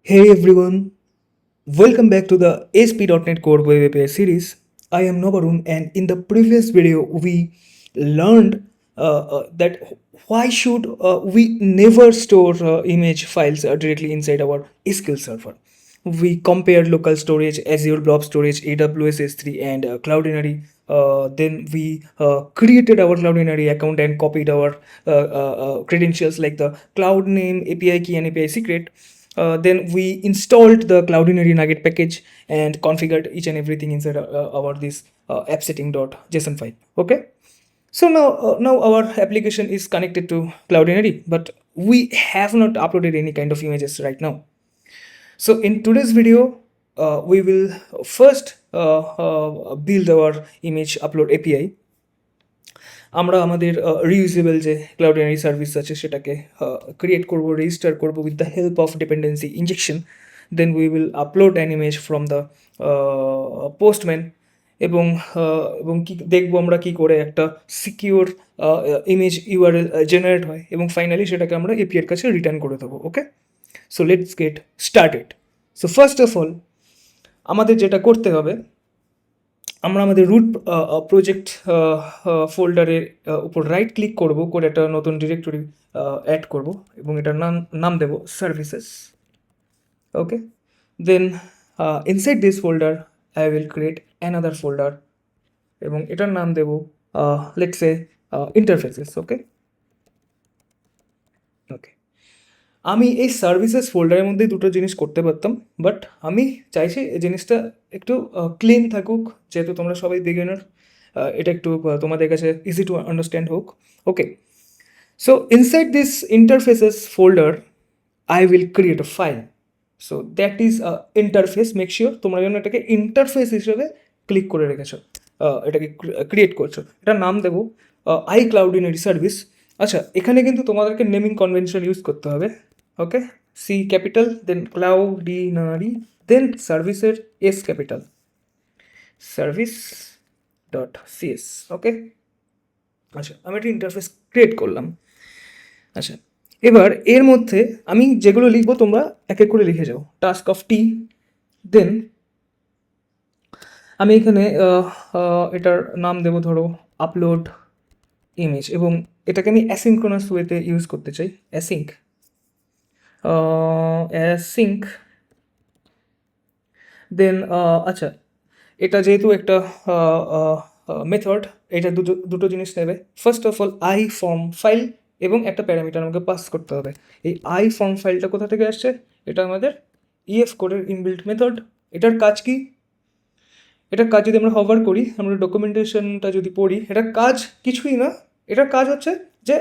Hey everyone, welcome back to the ASP.NET Core Web API series. I am Novarun, and in the previous video we learned that why should we never store image files directly inside our SQL server. We compared local storage, Azure Blob Storage, AWS S3 and Cloudinary. Then we created our Cloudinary account and copied our credentials like the cloud name, API key and API secret. Then we installed the Cloudinary Nugget package and configured each and everything inside our this app setting.json file. Okay. So now our application is connected to Cloudinary, but we have not uploaded any kind of images right now. So in today's video, we will first build our image upload API. আমরা আমাদের reusable যে ক্লাউডিনারি service আছে সেটাকে create করব, register করব with the help of dependency injection. Then we will upload an image from the Postman এবং কি দেখবো আমরা কি করে একটা সিকিউর ইমেজ ইউআরএল জেনারেট হয় এবং ফাইনালি সেটাকে আমরা এপিআইয়ের কাছে রিটার্ন করে দেবো। Okay, so let's get started. So first of all আমাদের যেটা করতে হবে, আমরা আমাদের রুট প্রজেক্ট ফোল্ডারের উপর রাইট ক্লিক করব, করে একটা নতুন ডিরেক্টরি অ্যাড করব এবং এটার নাম দেব services. Okay, then inside this folder I will create another folder এবং এটার নাম দেব লেটস সে ইন্টারফেসেস। ওকে ওকে, আমি এই সার্ভিসেস ফোল্ডারের মধ্যে দুটো জিনিস করতে পারতাম, বাট আমি চাইছি এই জিনিসটা একটু ক্লিন থাকুক, যেহেতু তোমরা সবাই বিগিনার, এটা একটু তোমাদের কাছে ইজি টু আন্ডারস্ট্যান্ড হোক। Okay, so inside this interfaces folder I will create a file. So that is interface. Make sure তোমরা যেন এটাকে ইন্টারফেস হিসেবে ক্লিক করে রেখেছো, এটাকে ক্রিয়েট করছো। এটার নাম দেবো আই ক্লাউডিনারি সার্ভিস। আচ্ছা, এখানে কিন্তু তোমাদেরকে নেমিং কনভেনশন ইউজ করতে হবে। ওকে, সি ক্যাপিটাল, দেন ক্লাউডিনারি, দেন সার্ভিসের S capital, service dot CS. Okay, আচ্ছা আমি একটা ইন্টারফেস ক্রিয়েট করলাম। আচ্ছা, এবার এর মধ্যে আমি যেগুলো লিখবো তোমরা এক এক করে লিখে যাও। টাস্ক অফ টি, দেন আমি এখানে এটার নাম দেবো ধরো আপলোড ইমেজ এবং এটাকে আমি অ্যাসিঙ্ক্রোনাস ওয়েতে ইউজ করতে চাই। অ্যাসিঙ্ক দেন আচ্ছা, এটা যেহেতু একটা মেথড, এটা দুটো জিনিস নেবে। First of all I form file এবং একটা প্যারামিটার আমাকে পাস করতে হবে। এই আই ফর্ম ফাইলটা কোথা থেকে আসছে? এটা আমাদের ইএফ কোডের ইনবিল্ট মেথড। এটার কাজ কি? এটার কাজ যদি আমরা হভার করি, আমরা ডকুমেন্টেশনটা যদি পড়ি, এটার কাজ কিছুই না। এটার কাজ হচ্ছে যে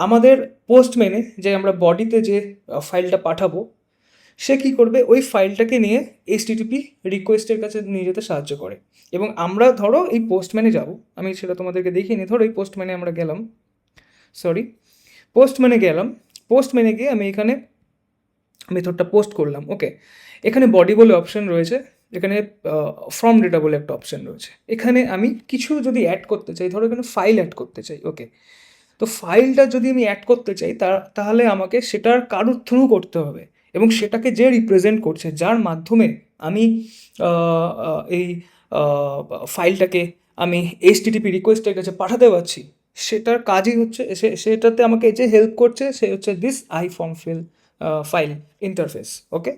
আমাদের পোস্টম্যানে যে আমরা বডিতে যে ফাইলটা পাঠাবো, সে কী করবে, ওই ফাইলটাকে নিয়ে এইচটিটিপি রিকোয়েস্টের কাছে নিয়ে যেতে সাহায্য করে। এবং আমরা ধরো এই পোস্টম্যানে যাব, আমি সেটা তোমাদেরকে দেখিয়ে নিই। ধরো এই পোস্টম্যানে আমরা গেলাম, পোস্টম্যানে গিয়ে আমি এখানে মেথডটা পোস্ট করলাম। ওকে, এখানে বডি বলে অপশান রয়েছে, এখানে ফর্ম ডেটা বলে একটা অপশান রয়েছে। এখানে আমি কিছু যদি অ্যাড করতে চাই, ধরো এখানে ফাইল অ্যাড করতে চাই। ওকে, তো ফাইলটা যদি আমি অ্যাড করতে চাই তাহলে আমাকে সেটার কারোর থ্রু করতে হবে এবং সেটাকে যে রিপ্রেজেন্ট করছে, যার মাধ্যমে আমি এই ফাইলটাকে আমি এইচটিটিপি রিকোয়েস্টের কাছে পাঠাতে পারছি, সেটার কাজই হচ্ছে সেটাতে আমাকে যে হেল্প করছে সে হচ্ছে this I form file interface. Okay,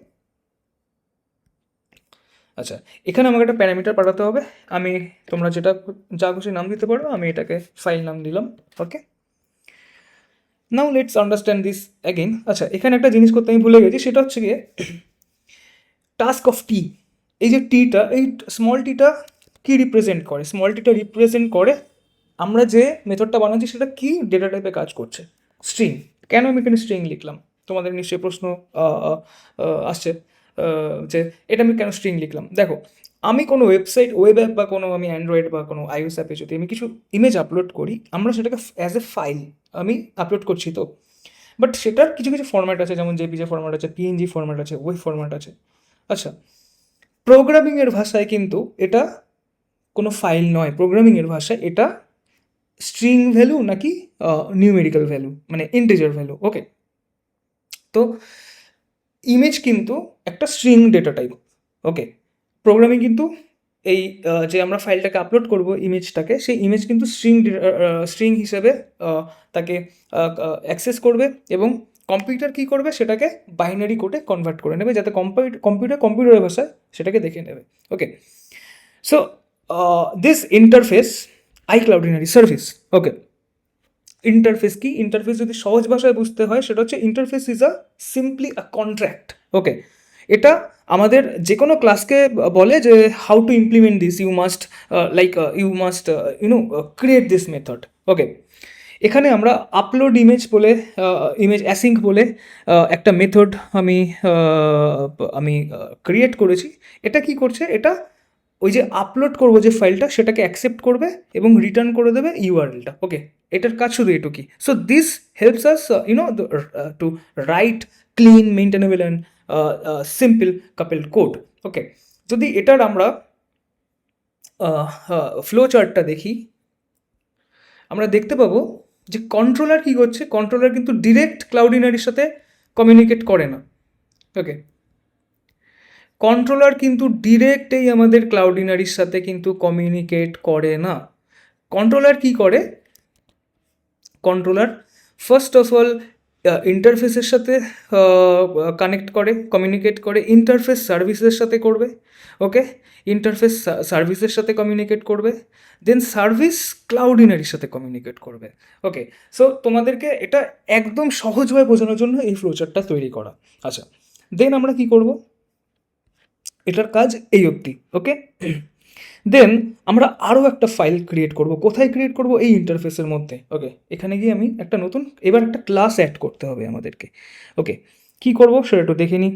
আচ্ছা এখানে আমাকে একটা প্যারামিটার পাঠাতে হবে। আমি তোমরা যা খুশি নাম দিতে পারো, আমি এটাকে ফাইল নাম দিলাম। Okay, now let's understand this again. আচ্ছা, এখানে একটা জিনিস করতে আমি ভুলে গেছি, সেটা হচ্ছে গিয়ে টাস্ক অফ টি। এই যে টিটা, এই স্মল টিটা কী রিপ্রেজেন্ট করে? স্মল টিটা রিপ্রেজেন্ট করে আমরা যে মেথডটা বানাচ্ছি সেটা কি ডেটা টাইপে কাজ করছে, স্ট্রিং। কেন আমি এখানে স্ট্রিং লিখলাম? তোমাদের নিশ্চয়ই প্রশ্ন আসছে যে এটা আমি কেন স্ট্রিং লিখলাম। দেখো, আমি কোনো ওয়েবসাইট, ওয়েব অ্যাপ বা কোনো আমি অ্যান্ড্রয়েড বা কোনো আইওএস অ্যাপে যদি আমি কিছু ইমেজ আপলোড করি, আমরা সেটাকে অ্যাজ এ ফাইল আমি আপলোড করছি। তো বাট সেটার কিছু কিছু ফরম্যাট আছে, যেমন জেপিজি ফরম্যাট আছে, পিএনজি ফরম্যাট আছে, ওয়েব ফরম্যাট আছে। আচ্ছা, প্রোগ্রামিংয়ের ভাষায় কিন্তু এটা কোনো ফাইল নয়। প্রোগ্রামিংয়ের ভাষায় এটা স্ট্রিং ভ্যালু নাকি নিউমেরিক্যাল ভ্যালু, মানে ইন্টিজার ভ্যালু। ওকে, তো ইমেজ কিন্তু একটা স্ট্রিং ডেটা টাইপ। ওকে, প্রোগ্রামিং কিন্তু এই যে আমরা ফাইলটাকে আপলোড করব ইমেজটাকে, সেই ইমেজ কিন্তু স্ট্রিং হিসেবে তাকে অ্যাক্সেস করবে, এবং কম্পিউটার কী করবে, সেটাকে বাইনারি কোডে কনভার্ট করে নেবে, যাতে কম্পিউটারের ভাষায় সেটাকে দেখে নেবে। Okay, so this interface iCloudinary service. Okay, interface কি? ইন্টারফেস যদি সহজ ভাষায় বুঝতে হয়, সেটা হচ্ছে interface is simply a contract. Okay, এটা আমাদের যে কোনো ক্লাসকে বলে যে how to implement this, you must create this method. Okay, এখানে আমরা আপলোড ইমেজ বলে, ইমেজ অ্যাসিঙ্ক বলে একটা মেথড আমি ক্রিয়েট করেছি। এটা কি করছে? এটা ওই যে আপলোড করবো যে ফাইলটা, সেটাকে অ্যাকসেপ্ট করবে এবং রিটার্ন করে দেবে ইউআরএলটা। ওকে, এটার কাজ শুধু এটুকুই। So this helps us to write clean, maintainable and simple coupled code. Okay, যদি এটার আমরা ফ্লো চার্টটা দেখি, আমরা দেখতে পাবো যে কন্ট্রোলার কী করছে। কন্ট্রোলার কিন্তু ডিরেক্ট ক্লাউডিনারির সাথে কমিউনিকেট করে না। ওকে, কন্ট্রোলার কিন্তু ডিরেক্টেই আমাদের ক্লাউডিনারির সাথে কিন্তু কমিউনিকেট করে না। কন্ট্রোলার কি করে? কন্ট্রোলার ফার্স্ট অফ অল ইন্টারফেসের সাথে কানেক্ট করে, কমিউনিকেট করে, ইন্টারফেস সার্ভিসের সাথে করবে। ওকে, ইন্টারফেস সার্ভিসের সাথে কমিউনিকেট করবে, দেন সার্ভিস ক্লাউডিনারির সাথে কমিউনিকেট করবে। ওকে, সো তোমাদেরকে এটা একদম সহজভাবে বোঝানোর জন্য এই ফ্লোচার্টটা তৈরি করা। আচ্ছা, দেন আমরা কি করব? এটার কাজ এই অবধি। ওকে, দেন আমরা আরও একটা ফাইল ক্রিয়েট করব। কোথায় ক্রিয়েট করব? এই ইন্টারফেসের মধ্যে। ওকে, এখানে গিয়ে আমি একটা নতুন, এবার একটা ক্লাস অ্যাড করতে হবে আমাদেরকে। ওকে, কি করব সেটা একটু দেখে নিই।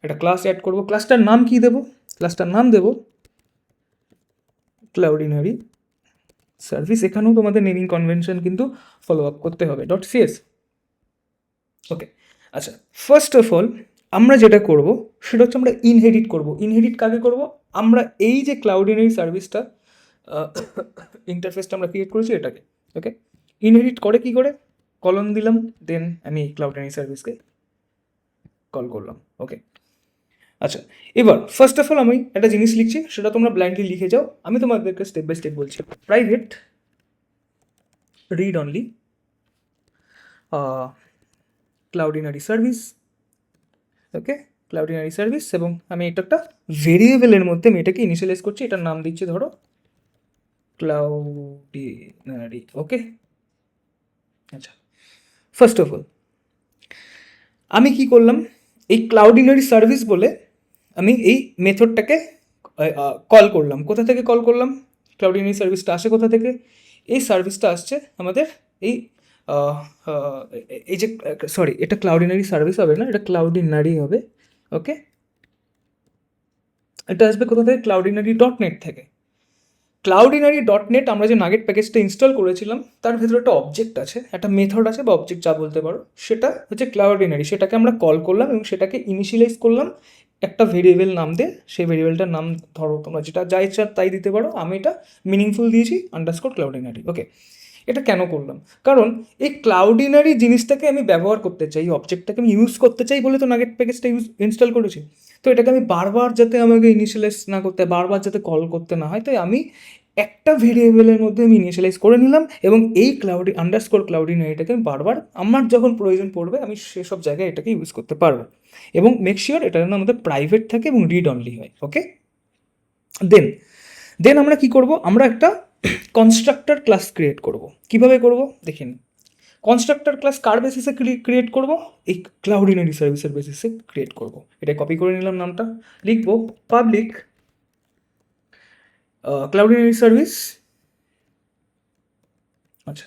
একটা ক্লাস অ্যাড করব। ক্লাসটার নাম কি দেব? ক্লাসটার নাম দেব ক্লাউডিনারি সার্ভিস। এখানেও তোমাদের নেমিং কনভেনশন কিন্তু ফলো আপ করতে হবে, .cs। ওকে, আচ্ছা, ফার্স্ট অফ অল আমরা যেটা করব সেটা হচ্ছে আমরা ইনহেরিট করব। ইনহেরিট কাকে করব? আমরা এই যে ক্লাউডিনারি সার্ভিসটা, ইন্টারফেসটা আমরা ক্রিয়েট করেছি এটাকে। ওকে, ইনহেরিট করে কি করে? কলন দিলাম, দেন আমি ক্লাউডিনারি সার্ভিসকে কল করলাম। ওকে, আচ্ছা, এবার ফার্স্ট অফ অল আমি একটা জিনিস লিখছি, সেটা তোমরা ব্লাইন্ডলি লিখে যাও। আমি তোমাদেরকে স্টেপ বাই স্টেপ বলছি। Private read only Cloudinary service. Okay, Cloudinary service, এবং আমি এটা একটা ভেরিয়েবলের মধ্যে আমি এটাকে ইনিশিয়ালাইজ করছি। এটার নাম দিচ্ছি ধরো ক্লাউডিনারি। ওকে, আচ্ছা, ফার্স্ট অফ অল আমি কি করলাম? এই ক্লাউডিনারি সার্ভিস বলে আমি এই মেথডটাকে কল করলাম। কোথা থেকে কল করলাম? ক্লাউডিনারি সার্ভিসটা আসে কোথা থেকে? এই সার্ভিসটা আসছে আমাদের এই এই যে, সরি, এটা ক্লাউডিনারি সার্ভিস হবে না, এটা ক্লাউডিনারি হবে। ওকে, এটা আসবে কোথা থেকে? ক্লাউডিনারি.net থেকে। ক্লাউডিনারি.net আমরা যে নাগেট প্যাকেজটা ইনস্টল করেছিলাম, তার ভেতরে একটা অবজেক্ট আছে, একটা মেথড আছে, বা অবজেক্ট যা বলতে পারো, সেটা হচ্ছে ক্লাউডিনারি। সেটাকে আমরা কল করলাম এবং সেটাকে ইনিশিয়ালাইজ করলাম একটা ভেরিয়েবল নাম দিয়ে। সেই ভেরিয়েবলটার নাম ধরো তোমরা যেটা যা ইচ্ছা তাই দিতে পারো। আমি এটা মিনিংফুল দিয়েছি _ক্লাউডিনারি। ওকে, এটা কেন করলাম? কারণ এই ক্লাউডিনারি জিনিসটাকে আমি ব্যবহার করতে চাই, অবজেক্টটাকে আমি ইউজ করতে চাই বলে তো নাগেট প্যাকেজটা ইনস্টল করেছি। তো এটাকে আমি বারবার যাতে আমাকে ইনিশিয়ালাইজ না করতে, বারবার যাতে কল করতে না হয়, তাই আমি একটা ভেরিয়েবলের মধ্যে আমি ইনিশিয়ালাইজ করে নিলাম, এবং এই ক্লাউডিনারিটাকে আমি বারবার আমার যখন প্রয়োজন পড়বে আমি সেসব জায়গায় এটাকে ইউজ করতে পারবো। এবং মেক শিওর এটা যেন আমাদের প্রাইভেট থাকে এবং রিড অনলি হয়। ওকে, দেন আমরা কি করব? আমরা একটা কনস্ট্রাক্টর ক্লাস ক্রিয়েট করব। কিভাবে করব দেখিন। কনস্ট্রাক্টর ক্লাস কার বেসিসে ক্রিয়েট করব? এই ক্লাউডিনারি সার্ভিসের বেসিসে ক্রিয়েট করব। এটা কপি করে নিলাম, নামটা লিখবো পাবলিক ক্লাউডিনারি সার্ভিস। আচ্ছা,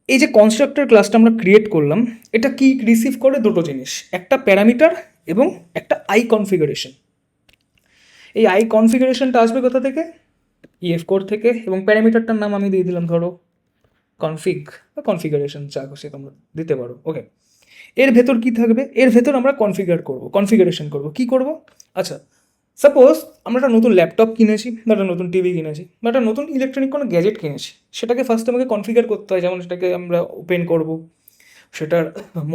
এই যে কনস্ট্রাক্টর ক্লাসটা আমরা ক্রিয়েট করলাম, এটা কি রিসিভ করে? দুটো জিনিস, একটা প্যারামিটার এবং একটা আই কনফিগারেশন। এই আই কনফিগারেশনটা আসবে কোথা থেকে? EF কোড থেকে, এবং প্যারামিটারটার নাম আমি দিয়ে দিলাম ধরো কনফিগ বা কনফিগারেশন, যা খুশি তোমরা দিতে পারো। ওকে, এর ভেতর কি থাকবে? এর ভেতর আমরা কনফিগারেশন করব। কি করব? আচ্ছা, সাপোজ আমরা একটা নতুন ল্যাপটপ কিনেছি, বা একটা নতুন টিভি কিনেছি, বা একটা নতুন ইলেকট্রনিক কোনো গ্যাজেট কিনেছি। সেটাকে ফার্স্ট আমাকে কনফিগার করতে হয়, যেমন সেটাকে আমরা ওপেন করব, সেটার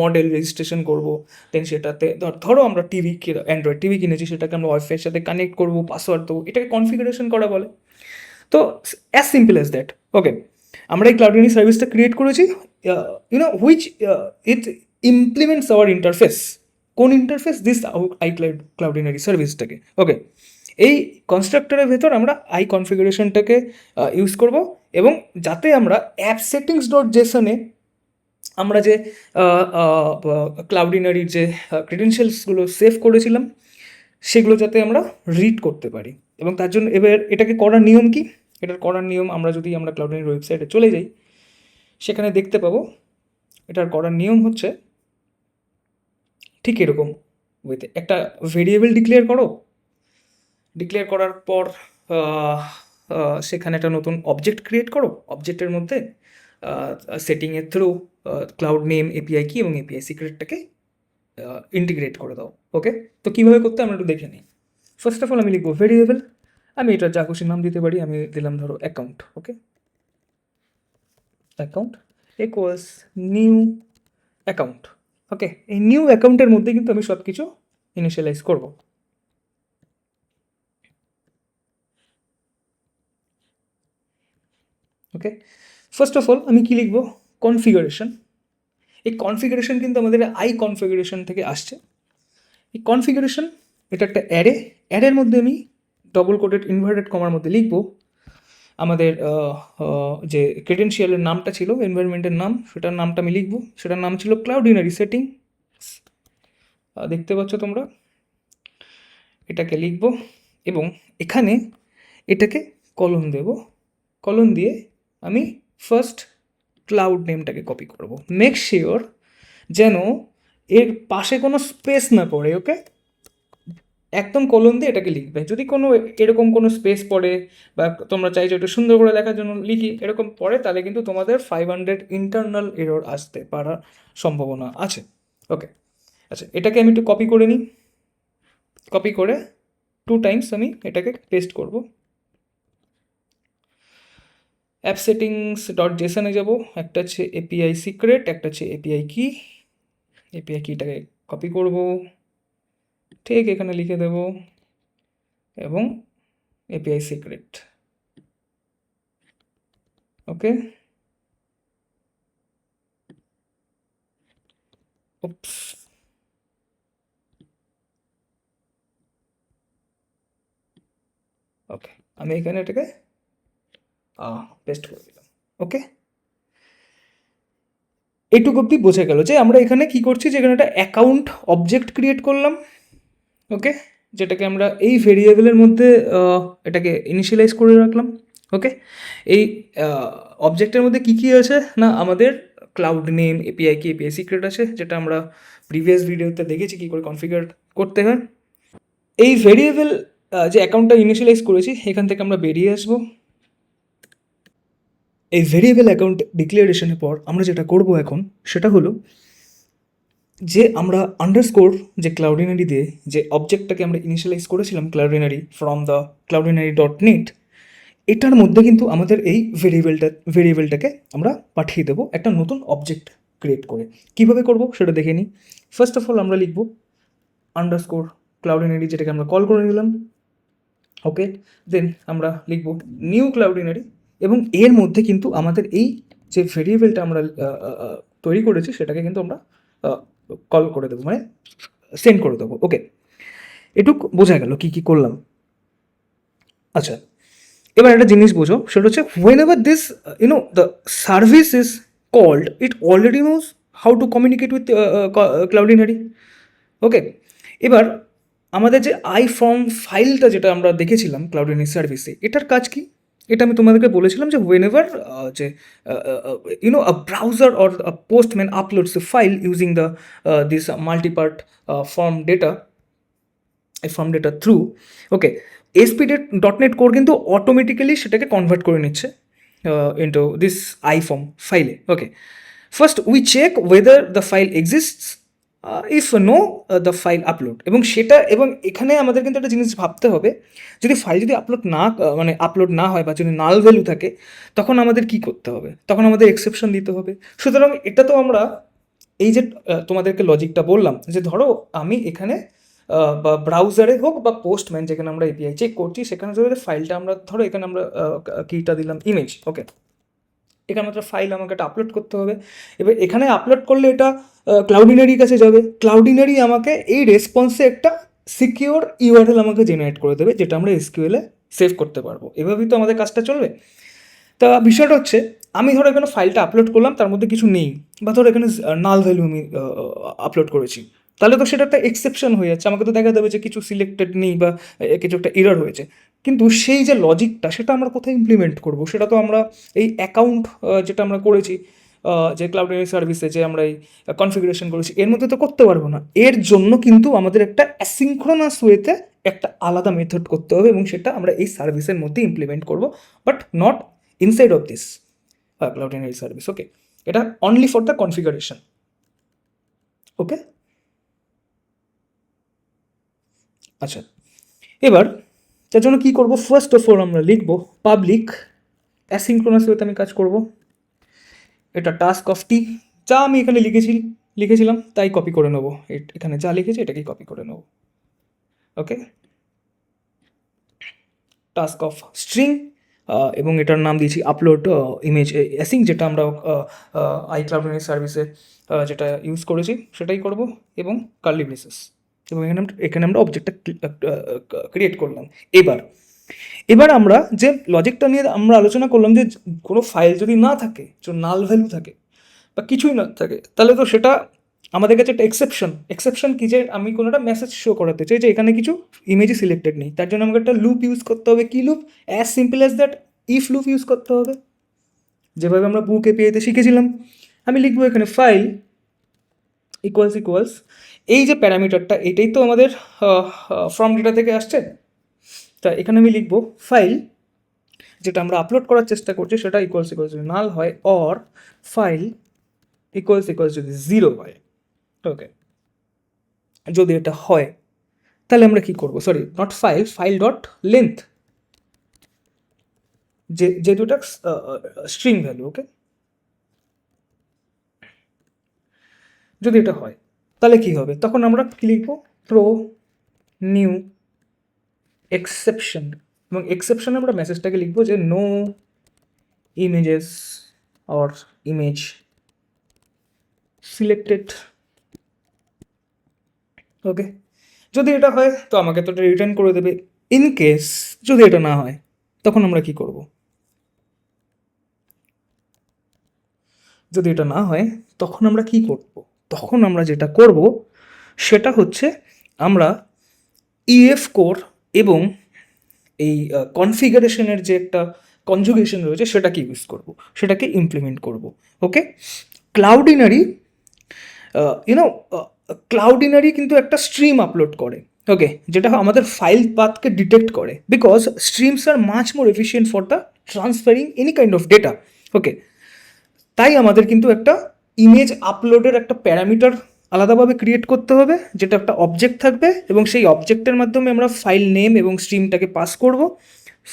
মডেল রেজিস্ট্রেশন করব, দেন সেটাতে ধরো আমরা অ্যান্ড্রয়েড টিভি কিনেছি, সেটাকে আমরা ওয়াইফাইয়ের সাথে কানেক্ট করবো, পাসওয়ার্ড দেবো, এটাকে কনফিগারেশন করা বলে। তো as simple as that. Okay, আমরা এই ক্লাউডিনি সার্ভিসটা ক্রিয়েট করেছি, which it implements our interface. কোন ইন্টারফেস? দিস ক্লাউডিনারি সার্ভিসটাকে। ওকে, এই কনস্ট্রাক্টরের ভেতর আমরা কনফিগারেশনটাকে ইউজ করব, এবং যাতে আমরা অ্যাপ সেটিংস ডট জেসনে আমরা যে ক্লাউডিনারির যে ক্রেডেনশিয়ালসগুলো সেভ করেছিলাম সেগুলো যাতে আমরা রিড করতে পারি। এবং তার জন্য এবার এটাকে করার নিয়ম কি? এটার করার নিয়ম আমরা ক্লাউডিনারি ওয়েবসাইটে চলে যাই, সেখানে দেখতে পাবো এটার করার নিয়ম হচ্ছে ঠিক এরকম। একটা ভেরিয়েবল ডিক্লেয়ার করো, ডিক্লেয়ার করার পর সেখানে একটা নতুন অবজেক্ট ক্রিয়েট করো, অবজেক্টের মধ্যে সেটিংয়ের থ্রু ক্লাউড নেম, এপিআই কি এবং এপিআই সিক্রেটটাকে ইন্টিগ্রেট করে দাও। ওকে, তো কীভাবে করতে আমরা একটু দেখে নিই। ফার্স্ট অফ অল আমি লিখবো ভেরিয়েবল, আমি এটা যা খুশি নাম দিতে পারি, আমি দিলাম ধরো অ্যাকাউন্ট। ওকে, অ্যাকাউন্ট ইকুয়ালস নিউ অ্যাকাউন্ট। ওকে, এই নিউ অ্যাকাউন্টের মধ্যে কিন্তু আমি সব কিছু ইনিশিয়ালাইজ করবো। ওকে, ফার্স্ট অফ অল আমি কী লিখবো? কনফিগারেশন। এই কনফিগারেশন কিন্তু আমাদের কনফিগারেশন থেকে আসছে। এই কনফিগারেশন এটা একটা অ্যারের মধ্যে আমি ডবল কোটেড ইনভার্টেড কমার মধ্যে লিখবো আমাদের যে ক্রেডেনশিয়ালের নামটা ছিল, এনভায়রনমেন্টের নাম, সেটার নামটা আমি লিখবো। সেটার নাম ছিল ক্লাউডিনারি সেটিং। দেখতে পাচ্ছ তোমরা, এটাকে লিখবো এবং এখানে এটাকে কলন দেব। কলন দিয়ে আমি ফার্স্ট ক্লাউড নেমটাকে কপি করব। মেক শিওর যেন এর পাশে কোনো স্পেস না পড়ে। ওকে, একদম কলন দিয়ে এটাকে লিখবে। যদি কোনো এরকম কোনো স্পেস পড়ে বা তোমরা চাইছো একটু সুন্দর করে লেখার জন্য লিখি এরকম পড়ে, তাহলে কিন্তু তোমাদের 500 ইন্টারনাল এরর আসতে পারার সম্ভাবনা আছে। ওকে, আচ্ছা, এটাকে আমি একটু কপি করে নিই। কপি করে 2 টাইমস আমি এটাকে পেস্ট করব। অ্যাপ সেটিংস ডট জেসনে যাবো, একটা হচ্ছে এপিআই সিক্রেট, একটা হচ্ছে এপিআই কি। এপিআই কিটাকে কপি করব, ঠিক এখানে লিখে দেব, এবং এপিআই সিক্রেট। ওকে, উপস, ওকে, আমি এখানে এটাকে পেস্ট করে দিলাম। ওকে, এইটুকু অব্দি বোঝা গেল যে আমরা এখানে কি করছি, যে এখানে একটা অ্যাকাউন্ট অবজেক্ট ক্রিয়েট করলাম। ওকে, যেটাকে আমরা এই ভেরিয়েবলের মধ্যে এটাকে ইনিশিয়ালাইজ করে রাখলাম। ওকে, এই অবজেক্টের মধ্যে কী কী আছে না, আমাদের ক্লাউড নেম, এপিআই কি, এপিআই সিক্রেট আছে, যেটা আমরা প্রিভিয়াস ভিডিওতে দেখেছি কী করে কনফিগার করতে হয়। এই ভেরিয়েবল যে অ্যাকাউন্টটা ইনিশিয়ালাইজ করেছি, এখান থেকে আমরা বেরিয়ে আসবো। এই ভেরিয়েবল অ্যাকাউন্ট ডিক্লারেশনের পর আমরা যেটা করব এখন সেটা হলো যে আমরা আন্ডারস্কোর যে ক্লাউডিনারি দিয়ে যে অবজেক্টটাকে আমরা ইনিশিয়ালাইজ করেছিলাম ক্লাউডিনারি ফ্রম দ্য ক্লাউডিনারি ডট নেট, এটার মধ্যে কিন্তু আমাদের এই ভেরিয়েবলটাকে আমরা পাঠিয়ে দেবো একটা নতুন অবজেক্ট ক্রিয়েট করে। কীভাবে করব সেটা দেখে নিই। ফার্স্ট অফ অল আমরা লিখব আন্ডারস্কোর ক্লাউডিনারি, যেটাকে আমরা কল করে নিলাম। ওকে, দেন আমরা লিখব নিউ ক্লাউডিনারি, এবং এর মধ্যে কিন্তু আমাদের এই যে ভেরিয়েবলটা আমরা তৈরি করেছি সেটাকে কিন্তু আমরা কল করে দেবো, মানে সেন্ড করে দেবো। ওকে, এটুক বোঝা গেল কী কী করলাম। আচ্ছা, এবার একটা জিনিস বোঝো, সেটা হচ্ছে whenever this the service is called, it already knows how to communicate with Cloudinary. Okay, এবার আমাদের যে ফর্ম ফাইলটা যেটা আমরা দেখেছিলাম ক্লাউডিনারি সার্ভিসে, এটার কাজ কি? এটা আমি তোমাদেরকে বলেছিলাম যে হোয়েন এভার যে a browser or a postman uploads a file using the this multipart form data through, okay, ASP.NET core কিন্তু অটোমেটিক্যালি সেটাকে কনভার্ট করে নিচ্ছে ইন্টু দিস ফর্ম ফাইলে। Okay, first we check whether the file exists, if no the file upload, এবং এখানে আমাদের কিন্তু একটা জিনিস ভাবতে হবে, যদি ফাইল যদি আপলোড না হয় বা যদি নাল ভ্যালু থাকে, তখন আমাদের কি করতে হবে? তখন আমাদের এক্সেপশন দিতে হবে। সুতরাং এটা তো আমরা এই যে তোমাদেরকে লজিকটা বললাম যে ধরো আমি এখানে বা ব্রাউজারে হোক বা পোস্টম্যান যেখানে আমরা এপিআই চেক করছি সেখানে যদি ফাইলটা আমরা ধরো এখানে আমরা কিটা দিলাম ইমেজ, ওকে, এখানে একটা ফাইল আমাকে এটা আপলোড করতে হবে। এবার এখানে আপলোড করলে এটা ক্লাউডিনারির কাছে যাবে, ক্লাউডিনারি আমাকে এই রেসপন্সে একটা সিকিওর ইউআরএল আমাকে জেনারেট করে দেবে যেটা আমরা এসকিউএলে সেভ করতে পারবো। এভাবেই তো আমাদের কাজটা চলবে। তা বিষয়টা হচ্ছে আমি ধরো এখানে ফাইলটা আপলোড করলাম, তার মধ্যে কিছু নেই, বা ধরো এখানে নাল ভ্যালু আমি আপলোড করেছি, তাহলে তো সেটা একটা এক্সেপশন হয়ে যাচ্ছে, আমাকে তো দেখা যাবে যে কিছু সিলেক্টেড নেই বা কিছু একটা এরর হয়েছে। কিন্তু সেই যে লজিকটা সেটা আমরা কোথায় ইমপ্লিমেন্ট করব, সেটা তো আমরা এই অ্যাকাউন্ট যেটা আমরা করেছি যে ক্লাউড সার্ভিসে যে আমরা এই কনফিগারেশন করেছি এর মধ্যে তো করতে পারবো না। এর জন্য কিন্তু আমাদের একটা অ্যাসিঙ্ক্রোনাস ওয়েতে একটা আলাদা মেথড করতে হবে এবং সেটা আমরা এই সার্ভিসের মধ্যে ইমপ্লিমেন্ট করব, but not inside of this Cloudinary service. Okay, এটা only for the configuration. Okay, আচ্ছা, এবার তার জন্য কী করবো, ফার্স্ট অফ অল আমরা লিখবো পাবলিক অ্যাসিঙ্ক্রোনাস ওয়েতে আমি কাজ করব। এটা টাস্ক অফ টি, যা আমি এখানে লিখেছিলাম তাই কপি করে নেবো, এখানে যা লিখেছি এটাকেই কপি করে নেবো। ওকে, টাস্ক অফ স্ট্রিং এবং এটার নাম দিয়েছি আপলোড ইমেজ অ্যাসিং, যেটা আমরা আইক্লাউড সার্ভিসে যেটা ইউজ করেছি সেটাই করব, এবং কার্লি ব্রেসেস, এবং এখানে আমরা অবজেক্টটা ক্রিয়েট করলাম। এবার আমরা যে লজিকটা নিয়ে আমরা আলোচনা করলাম যে কোনো ফাইল যদি না থাকে, যে নাল ভ্যালু থাকে বা কিছুই না থাকে, তাহলে তো সেটা আমাদের কাছে একটা এক্সেপশন কি, যে আমি কোনো একটা মেসেজ শো করাতে চাই যে এখানে কিছু ইমেজই সিলেক্টেড নেই, তার জন্য আমাকে একটা লুপ ইউজ করতে হবে। কি loop? As simple as that, if loop use করতে হবে, যেভাবে আমরা বুক এপিআইতে শিখেছিলাম। আমি লিখবো এখানে ফাইল ইকুয়ালস এই যে প্যারামিটারটা, এটাই তো আমাদের ফ্রম ডেটা থেকে আসছে। তা এখানে আমি লিখবো ফাইল যেটা আমরা আপলোড করার চেষ্টা করছি সেটা ইকুয়ালস যদি নাল হয়, অর ফাইল ইকুয়ালস যদি 0 হয়। ওকে, যদি এটা হয় তাহলে আমরা কি করব, sorry not file dot length, যে দুটা স্ট্রিং ভ্যালু। ওকে, যদি এটা হয় তাহলে কি হবে, তখন আমরা কি লিখবো, থ্রো নিউ এক্সেপশন, এবং এক্সেপশনে আমরা মেসেজটাকে লিখবো যে no images or image selected. Okay, যদি এটা হয় তো আমাকে তো এটা রিটার্ন করে দেবে। ইন কেস যদি এটা না হয় তখন আমরা কি করব, যদি এটা না হয় তখন আমরা কি করব, তখন আমরা যেটা করব সেটা হচ্ছে আমরা ইএফ কোর এবং এই কনফিগারেশনের যে একটা কনজুগেশন রয়েছে সেটাকে ইউজ করব, সেটাকে ইমপ্লিমেন্ট করব। ওকে, ক্লাউডিনারি ইউনো ক্লাউডিনারি কিন্তু একটা স্ট্রিম আপলোড করে, ওকে, যেটা আমাদের ফাইল পাথকে ডিটেক্ট করে, because streams are much more efficient for the transferring any kind of data. Okay, তাই আমাদের কিন্তু একটা ইমেজ আপলোডের একটা প্যারামিটার আলাদাভাবে ক্রিয়েট করতে হবে, যেটা একটা অবজেক্ট থাকবে, এবং সেই অবজেক্টের মাধ্যমে আমরা ফাইল নেম এবং স্ট্রিমটাকে পাস করব।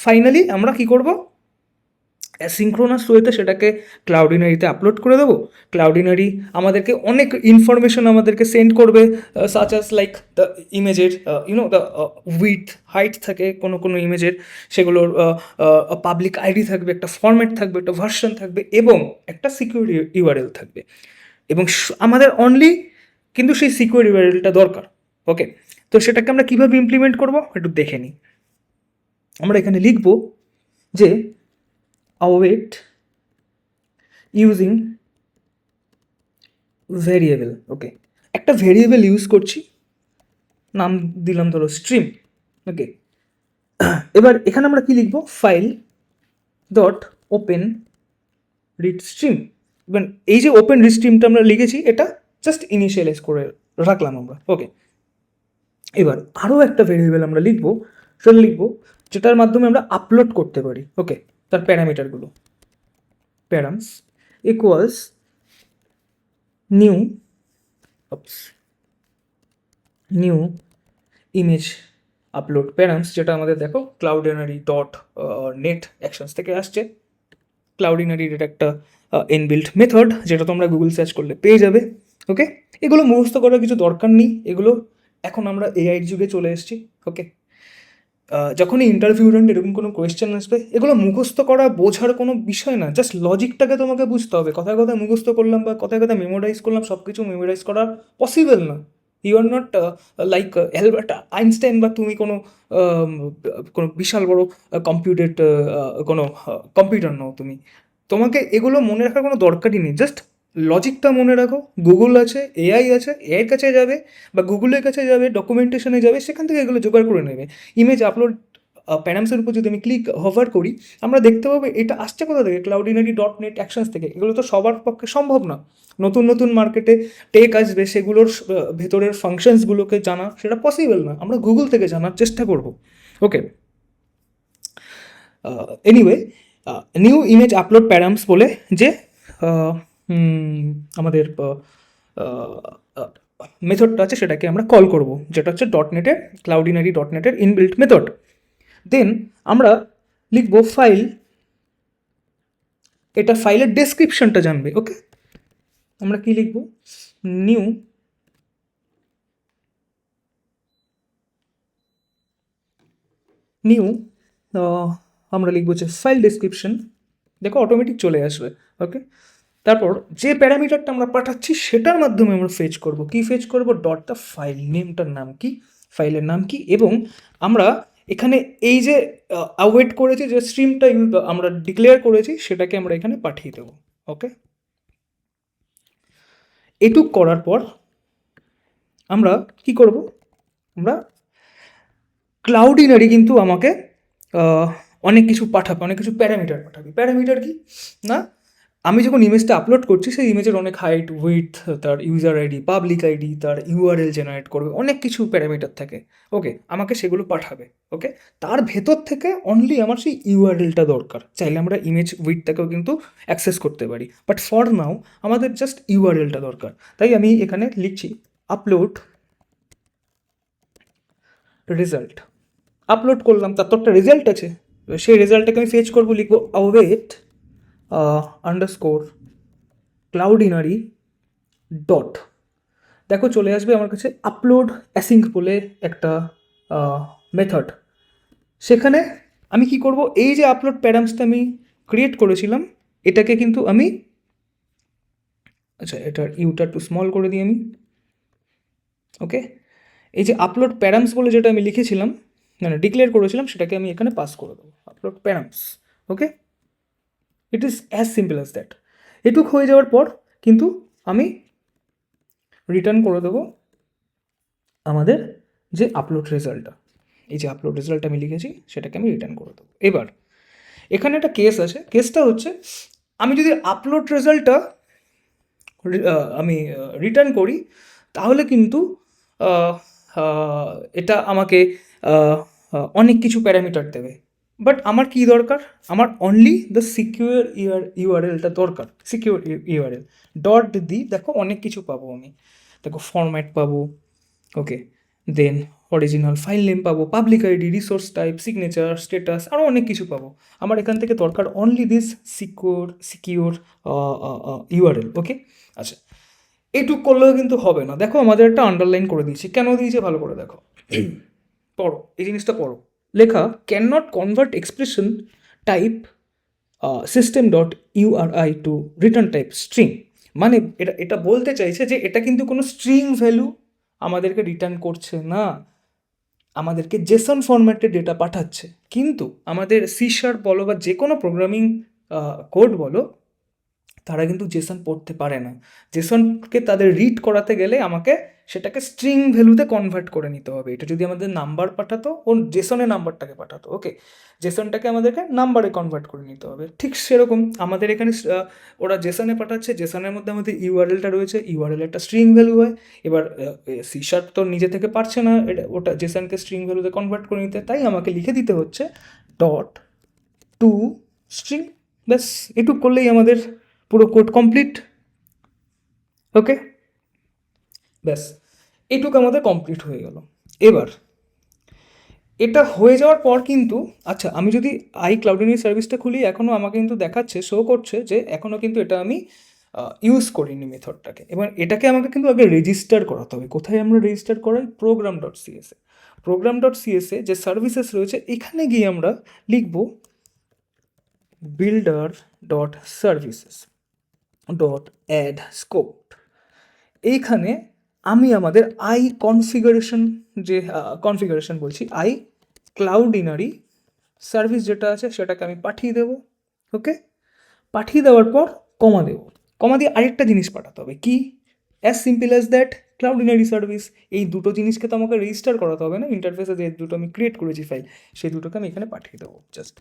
ফাইনালি আমরা কি করব, অ্যাসিঙ্ক্রোনাস ওয়েতে সেটাকে ক্লাউডিনারিতে আপলোড করে দেবো। ক্লাউডিনারি আমাদেরকে অনেক ইনফরমেশন আমাদেরকে সেন্ড করবে, সাচ অ্যাজ লাইক দ্য ইমেজের দ্য উইথ হাইট থাকে কোনো ইমেজের, সেগুলোর পাবলিক আইডি থাকবে, একটা ফরম্যাট থাকবে, একটা ভার্সন থাকবে, এবং একটা সিকিউর ইউআরএল থাকবে, এবং আমাদের অনলি কিন্তু সেই সিকিউর ইউআরএলটা দরকার। ওকে, তো সেটাকে আমরা কীভাবে ইমপ্লিমেন্ট করবো একটু দেখে নিই। আমরা এখানে লিখব যে await using ভেরিয়েবল। ওকে, একটা ভেরিয়েবল ইউজ করছি, নাম দিলাম ধরো স্ট্রিম। ওকে, এবার এখানে আমরা কি লিখবো, file dot open read stream. এবার এই যে ওপেন রিড স্ট্রিমটা আমরা লিখেছি এটা জাস্ট ইনিশিয়ালাইজ করে রাখলাম আমরা। ওকে, এবার আরও একটা ভেরিয়েবল আমরা লিখবো, সেটা লিখবো যেটার মাধ্যমে আমরা আপলোড করতে পারি। ওকে, তার প্যারামিটারগুলো, params equals new image upload params, যেটা আমাদের দেখো ক্লাউডিনারি ডট নেট অ্যাকশনস থেকে আসছে। ক্লাউডিনারির এটা একটা ইনবিল্ট মেথড, যেটা তোমরা গুগল সার্চ করলে পেয়ে যাবে। ওকে, এগুলো মুখস্থ করার কিছু দরকার নেই, এগুলো এখন আমরা এআইয়ের যুগে চলে এসেছি। ওকে, যখনই ইন্টারভিউ রাউন্ড এরকম কোনো কোয়েশ্চেন আসবে, এগুলো মুখস্থ করা বোঝার কোনো বিষয় না, জাস্ট লজিকটাকে তোমাকে বুঝতে হবে। কথায় কথায় মুখস্থ করলাম বা কথায় কথায় মেমোরাইজ করলাম, সব কিছু মেমোরাইজ করা পসিবল না। You are not like Albert Einstein, বা তুমি কোনো কোনো বিশাল বড় কম্পিউটেড কোনো কম্পিউটার নও তুমি। তোমাকে এগুলো মনে রাখার কোনো দরকারই নেই, জাস্ট লজিকটা মনে রাখো। গুগল আছে, এআই আছে, এআইয়ের কাছে যাবে বা গুগলের কাছে যাবে, ডকুমেন্টেশনে যাবে, সেখান থেকে এগুলো জোগাড় করে নেবে। ইমেজ আপলোড প্যারামসের উপর যদি আমি ক্লিক হভার করি, আমরা দেখতে পাবো এটা আসছে কোথা থেকে, cloudinary.net অ্যাকশনস থেকে। এগুলো তো সবার পক্ষে সম্ভব না। নতুন নতুন মার্কেটে টেক আসবে, সেগুলোর ভেতরের ফাংশনসগুলোকে জানা সেটা পসিবল না, আমরা গুগল থেকে জানার চেষ্টা করব। Okay, anyway, new image upload params বলে যে আমাদের মেথডটা আছে, সেটাকে আমরা কল করব, যেটা হচ্ছে ডটনেটের cloudinary.net-এর ইনবিল্ট মেথড। দেন আমরা লিখব ফাইল, এটা ফাইলের ডেসক্রিপশনটা জানবে। ওকে, আমরা কি লিখব, নিউ নিউ আমরা লিখবো যে ফাইল ডেসক্রিপশন, দেখো অটোমেটিক চলে আসবে। ওকে, তারপর যে প্যারামিটারটা আমরা পাঠাচ্ছি সেটার মাধ্যমে আমরা ফেচ করব, কি ফেচ করব, ডট দ্য ফাইল নেমটার নাম কি, ফাইলের নাম কি, এবং আমরা এখানে এই যে অ্যাওয়েট করেছি, যে স্ট্রিমটা আমরা ডিক্লেয়ার করেছি, সেটাকে আমরা এখানে পাঠিয়ে দেবো। ওকে, এটুক করার পর আমরা কি করব, আমরা ক্লাউডিনারি কিন্তু আমাকে অনেক কিছু পাঠাবে, অনেক কিছু প্যারামিটার পাঠাবে। প্যারামিটার কি না, আমি যখন ইমেজটা আপলোড করছি, সেই ইমেজের অনেক হাইট, উইডথ, তার ইউজার আইডি, পাবলিক আইডি, তার ইউআরএল জেনারেট করবে, অনেক কিছু প্যারামিটার থাকে। ওকে, আমাকে সেগুলো পাঠাবে। ওকে, তার ভেতর থেকে অনলি আমার সেই ইউআরএলটা দরকার। চাইলে আমরা ইমেজ উইডথটাকেও কিন্তু অ্যাক্সেস করতে পারি, বাট ফর নাও আমাদের জাস্ট ইউআরএলটা দরকার। তাই আমি এখানে লিখছি আপলোড রেজাল্ট। আপলোড করলাম, তার তো একটা রেজাল্ট আছে, সেই রেজাল্টটাকে আমি ফেচ করবো, লিখবো await আন্ডারস্কোর ক্লাউডিনারি ডট, দেখো চলে আসবে আমার কাছে আপলোড অ্যাসিঙ্ক বলে একটা মেথড। সেখানে আমি কি করব, এই যে আপলোড প্যারামসটা আমি ক্রিয়েট করেছিলাম, এটাকে কিন্তু আমি, আচ্ছা এটার ইউটা একটু স্মল করে দিই আমি। ওকে, এই যে আপলোড প্যারামস বলে যেটা আমি লিখেছিলাম, মানে ডিক্লেয়ার করেছিলাম, সেটাকে আমি এখানে পাস করে দেবো, upload params. Okay, it is as simple as that. এটুক হয়ে যাওয়ার পর কিন্তু আমি রিটার্ন করে দেবো আমাদের যে আপলোড রেজাল্টটা, এই যে আপলোড রেজাল্ট আমি লিখেছি, সেটাকে আমি রিটার্ন করে দেবো। এবার এখানে একটা কেস আছে, কেসটা হচ্ছে আমি যদি আপলোড রেজাল্টটা আমি রিটার্ন করি, তাহলে কিন্তু আহ, এটা আমাকে অনেক কিছু প্যারামিটার দেবে। বাট আমার কি দরকার, আমার অনলি দ্য সিকিউর ইউআরএলটা দরকার, সিকিউর ইউআরএল ডট দি, দেখো অনেক কিছু পাবো আমি, দেখো ফরম্যাট পাবো। ওকে, দেন অরিজিনাল ফাইল নেম পাবো, public ID, resource type, signature, status, আরও অনেক কিছু পাবো। আমার এখান থেকে দরকার অনলি দিস সিকিউর ইউআরএল। ওকে, আচ্ছা, এইটুক করলেও কিন্তু হবে না, দেখো আমাদের একটা আন্ডারলাইন করে দিয়েছি, কেন দিয়েছে ভালো করে দেখো, পড়ো এই জিনিসটা পড়ো, লেখা can not convert expression type system dot URI to return type string. মানে এটা এটা বলতে চাইছে যে এটা কিন্তু কোনো স্ট্রিং ভ্যালু আমাদেরকে রিটার্ন করছে না, আমাদেরকে জেসন ফরম্যাটে ডেটা পাঠাচ্ছে। কিন্তু আমাদের সি শার্প বলো বা যে কোনো প্রোগ্রামিং কোড বলো, তারা কিন্তু জেসন পড়তে পারে না। জেসনকে তাদের রিড করাতে গেলে আমাকে সেটাকে স্ট্রিং ভ্যালুতে কনভার্ট করে নিতে হবে। এটা যদি আমাদের নাম্বার পাঠাতো, ও জেসনে নাম্বারটাকে পাঠাতো। ওকে, জেসনটাকে আমাদেরকে নাম্বারে কনভার্ট করে নিতে হবে। ঠিক সেরকম আমাদের এখানে ওরা জেসনে পাঠাচ্ছে, জেসনের মধ্যে আমাদের ইউআরএলটা রয়েছে, ইউআরএল একটা স্ট্রিং ভ্যালু হয়। এবার সি শার্প তো নিজে থেকে পারছে না এটা, ওটা জেসনকে স্ট্রিং ভ্যালুতে কনভার্ট করে নিতে, তাই আমাকে লিখে দিতে হচ্ছে ডট টু স্ট্রিং। ব্যাস, এটুকু করলেই আমাদের পুরো কোড কমপ্লিট। ওকে, ব্যাস এইটুকু আমাদের কমপ্লিট হয়ে গেল। এবার এটা হয়ে যাওয়ার পর কিন্তু, আচ্ছা আমি যদি ক্লাউডিনারি সার্ভিসটা খুলি, এখনও আমাকে কিন্তু দেখাচ্ছে, শো করছে যে এখনও কিন্তু এটা আমি ইউজ করিনি মেথডটাকে। এবার এটাকে আমাকে কিন্তু আগে রেজিস্টার করাতে হবে। কোথায় আমরা রেজিস্টার করাই? Program dot CS. Program dot CS যে সার্ভিসেস রয়েছে এখানে গিয়ে আমরা লিখব builder dot services dot add scope. এইখানে আমি আমাদের আই কনফিগারেশন যে কনফিগারেশন বলছি আই ক্লাউডিনারি সার্ভিস যেটা আছে সেটাকে আমি পাঠিয়ে দেবো। ওকে, পাঠিয়ে দেওয়ার পর কমা দেবো। কমা দিয়ে আরেকটা জিনিস পাঠাতে হবে, কি? As simple as that, Cloudinary service. এই দুটো জিনিসকে তো আমাকে রেজিস্টার করাতে হবে না, ইন্টারফেসে যে দুটো আমি ক্রিয়েট করেছি ফাইল, সেই দুটোকে আমি এখানে পাঠিয়ে দেবো জাস্ট।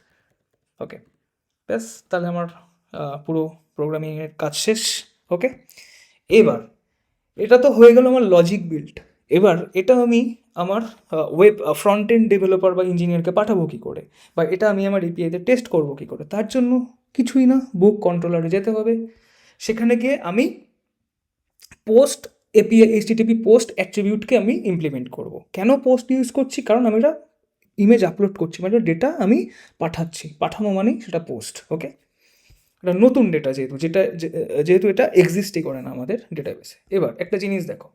ওকে, ব্যাস, তাহলে আমার পুরো প্রোগ্রামিংয়ের কাজ শেষ। ওকে, এবার এটা তো হয়ে গেল আমার লজিক বিল্ড। এবার এটা আমি আমার ওয়েব ফ্রন্ট এন্ড ডেভেলপার বা ইঞ্জিনিয়ারকে পাঠাবো কী করে, বা এটা আমি আমার এপিআইতে টেস্ট করবো কী করে? তার জন্য কিছুই না, বুক কন্ট্রোলারে যেতে হবে। সেখানে গিয়ে আমি পোস্ট এপিআই এইচটিটিপি পোস্ট অ্যাট্রিবিউটকে আমি ইমপ্লিমেন্ট করব। কেন পোস্ট ইউজ করছি? কারণ আমি এটা ইমেজ আপলোড করছি, মানে ডেটা আমি পাঠাচ্ছি, পাঠানো মানেই সেটা পোস্ট। ওকে, এটা নতুন ডেটা যেহেতু এটা এক্সিস্টই করে না আমাদের ডেটাবেসে। এবার একটা জিনিস দেখো,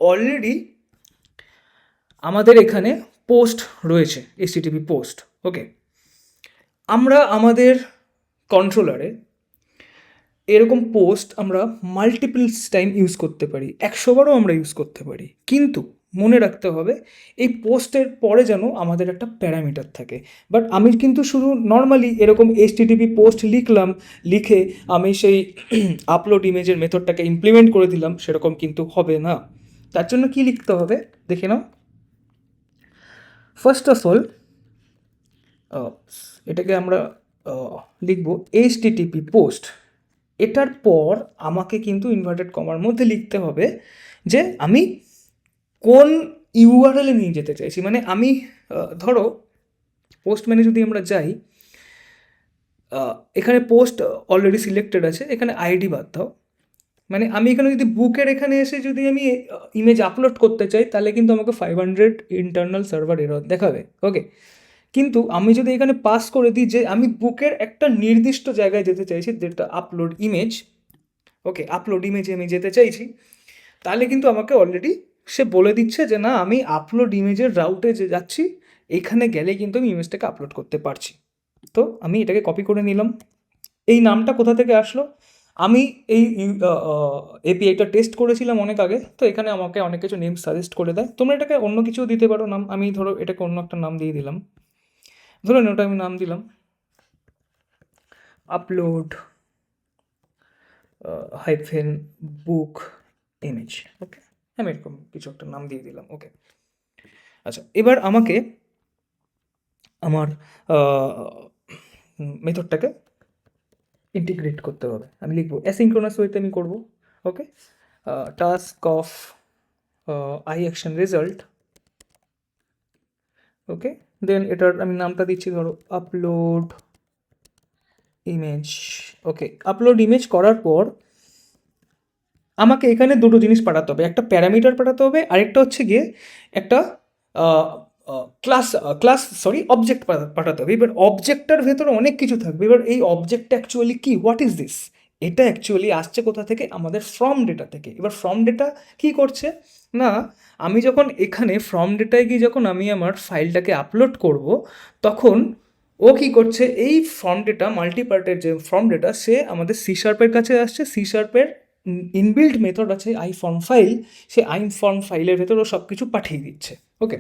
অলরেডি আমাদের এখানে পোস্ট রয়েছে, এইচটিটিপি পোস্ট। ওকে, আমরা আমাদের কন্ট্রোলারে এরকম পোস্ট আমরা মাল্টিপলস টাইম ইউজ করতে পারি, 100 বারও আমরা ইউজ করতে পারি। কিন্তু মনে রাখতে হবে এই পোস্টের পরে যেন আমাদের একটা প্যারামিটার থাকে। বাট আমি কিন্তু শুধু নর্মালি এরকম এইচটিটিপি পোস্ট লিখলাম, লিখে আমি সেই আপলোড ইমেজের মেথডটাকে ইমপ্লিমেন্ট করে দিলাম, সেরকম কিন্তু হবে না। তার জন্য কি লিখতে হবে দেখে নাও। ফার্স্ট অফ অল এটাকে আমরা লিখব এইচটিটিপি পোস্ট। এটার পর আমাকে কিন্তু ইনভার্টেড কমার মধ্যে লিখতে হবে যে আমি কোন ইউআরএলে নিয়ে যেতে চাইছি। মানে আমি ধরো পোস্ট মেনে যদি আমরা যাই, এখানে পোস্ট অলরেডি সিলেক্টেড আছে, এখানে আইডি বাদ দাও। মানে আমি এখানে যদি বুকের এখানে এসে যদি আমি ইমেজ আপলোড করতে চাই, তাহলে কিন্তু আমাকে 500 ইন্টারনাল সার্ভার এরর দেখাবে। ওকে, কিন্তু আমি যদি এখানে পাস করে দিই যে আমি বুকের একটা নির্দিষ্ট জায়গায় যেতে চাইছি, যেটা আপলোড ইমেজ, ওকে, আপলোড ইমেজে আমি যেতে চাইছি, তাহলে কিন্তু আমাকে অলরেডি সে বলে দিচ্ছে যে না, আমি আপলোড ইমেজের রাউটে যে যাচ্ছি, এখানে গেলে কিন্তু আমি ইমেজটাকে আপলোড করতে পারছি। তো আমি এটাকে কপি করে নিলাম। এই নামটা কোথা থেকে আসলো? আমি এই এপিআইটা টেস্ট করেছিলাম অনেক আগে, তো এখানে আমাকে অনেক কিছু নেম সাজেস্ট করে দেয়। তোমরা এটাকে অন্য কিছু দিতে পারো নাম। আমি ধরো এটাকে অন্য একটা নাম দিয়ে দিলাম, ধরুন ওটা আমি নাম দিলাম আপলোড হাইফেন বুক ইমেজ। ওকে, আমি এরকম কিছু একটা নাম দিয়ে দিলাম। ওকে, আচ্ছা, এবার আমাকে আমার মেথডটাকে ইন্টিগ্রেট করতে হবে। আমি লিখবো অ্যাসিনক্রোনাস ওয়েতে আমি করবো। Okay, task of I action result. Okay, then এটার আমি নামটা দিচ্ছি ধরো upload image. Okay, upload image করার পর আমাকে এখানে দুটো জিনিস পাঠাতে হবে, একটা প্যারামিটার পাঠাতে হবে, আরেকটা হচ্ছে গিয়ে একটা অবজেক্ট পাঠাতে হবে। এবার অবজেক্টটার ভেতরে অনেক কিছু থাকবে। এবার এই অবজেক্টটা অ্যাকচুয়ালি কি, হোয়াট ইজ দিস? এটা অ্যাকচুয়ালি আসছে কোথা থেকে? আমাদের ফ্রম ডেটা থেকে। এবার ফ্রম ডেটা কি করছে না, আমি যখন এখানে ফ্রম ডেটায় গিয়ে যখন আমি আমার ফাইলটাকে আপলোড করব, তখন ও কি করছে, এই ফর্ম ডেটা মাল্টিপার্টের যে ফর্ম ডেটা, সে আমাদের সি শার্পের কাছে আসছে। সি শার্পের ইনবিল্ড মেথড আছে I form file, say I form ফাইলের ভেতর ও সব কিছু পাঠিয়ে দিচ্ছে। ওকে,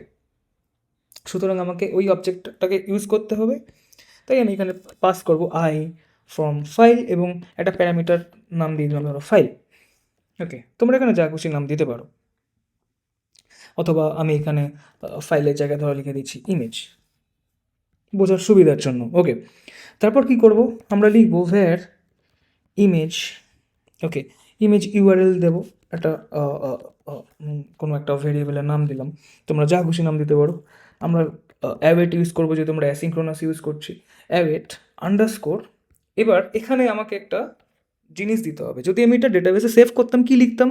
সুতরাং আমাকে ওই অবজেক্টটাকে ইউজ করতে হবে। তাই আমি এখানে পাস করব আই ফর্ম ফাইল এবং একটা প্যারামিটার নাম দিয়ে দিলাম ধরো ফাইল। ওকে, তোমরা এখানে যা খুশি নাম দিতে পারো, অথবা আমি এখানে ফাইলের জায়গায় ধরো লিখে দিচ্ছি ইমেজ, বোঝার সুবিধার জন্য। ওকে, তারপর কি করব, আমরা লিখবো where image. Okay, image URL দেবো, একটা কোনো একটা ভেরিয়েবলের নাম দিলাম, তোমরা যা খুশি নাম দিতে পারো। আমরা অ্যাওয়েট ইউজ করবো, যেহেতু আমরা অ্যাসিনক্রোনাস ইউজ করছি, অ্যাওয়েট আন্ডারস্কোর। এবার এখানে আমাকে একটা জিনিস দিতে হবে। যদি আমি এটা ডেটাবেসে সেভ করতাম, কি লিখতাম?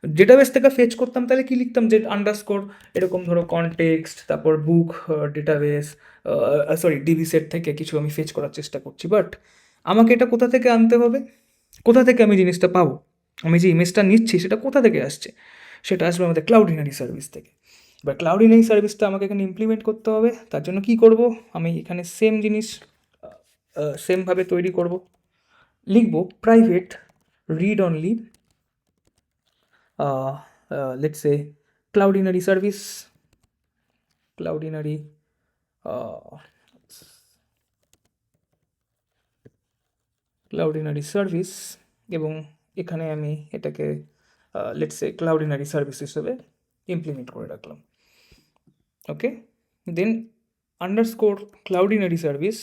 ডেটাবেস থেকে ফেচ করতাম, তাহলে কি লিখতাম? যে আন্ডারস্কোর এরকম ধরো কনটেক্সট, তারপর বুক ডেটাবেস, ডিবি সেট থেকে কিছু আমি ফেচ করার চেষ্টা করছি। বাট আমাকে এটা কোথা থেকে আনতে হবে? কোথা থেকে আমি জিনিসটা পাবো, আমি যে ইমেজটা নিচ্ছি সেটা কোথা থেকে আসছে, সেটা আসবে আমাদের ক্লাউডিনারি সার্ভিস থেকে। এবার ক্লাউডিনারি সার্ভিসটা আমাকে এখানে ইমপ্লিমেন্ট করতে হবে। তার জন্য কি করব, আমি এখানে সেম জিনিস সেমভাবে তৈরি করব, লিখব private read only let's say Cloudinary service, Cloudinary Cloudinary service, এবং এখানে আমি এটাকে লেটস সে ক্লাউডিনারি সার্ভিস হিসেবে ইমপ্লিমেন্ট করে রাখলাম। Okay, then underscore Cloudinary service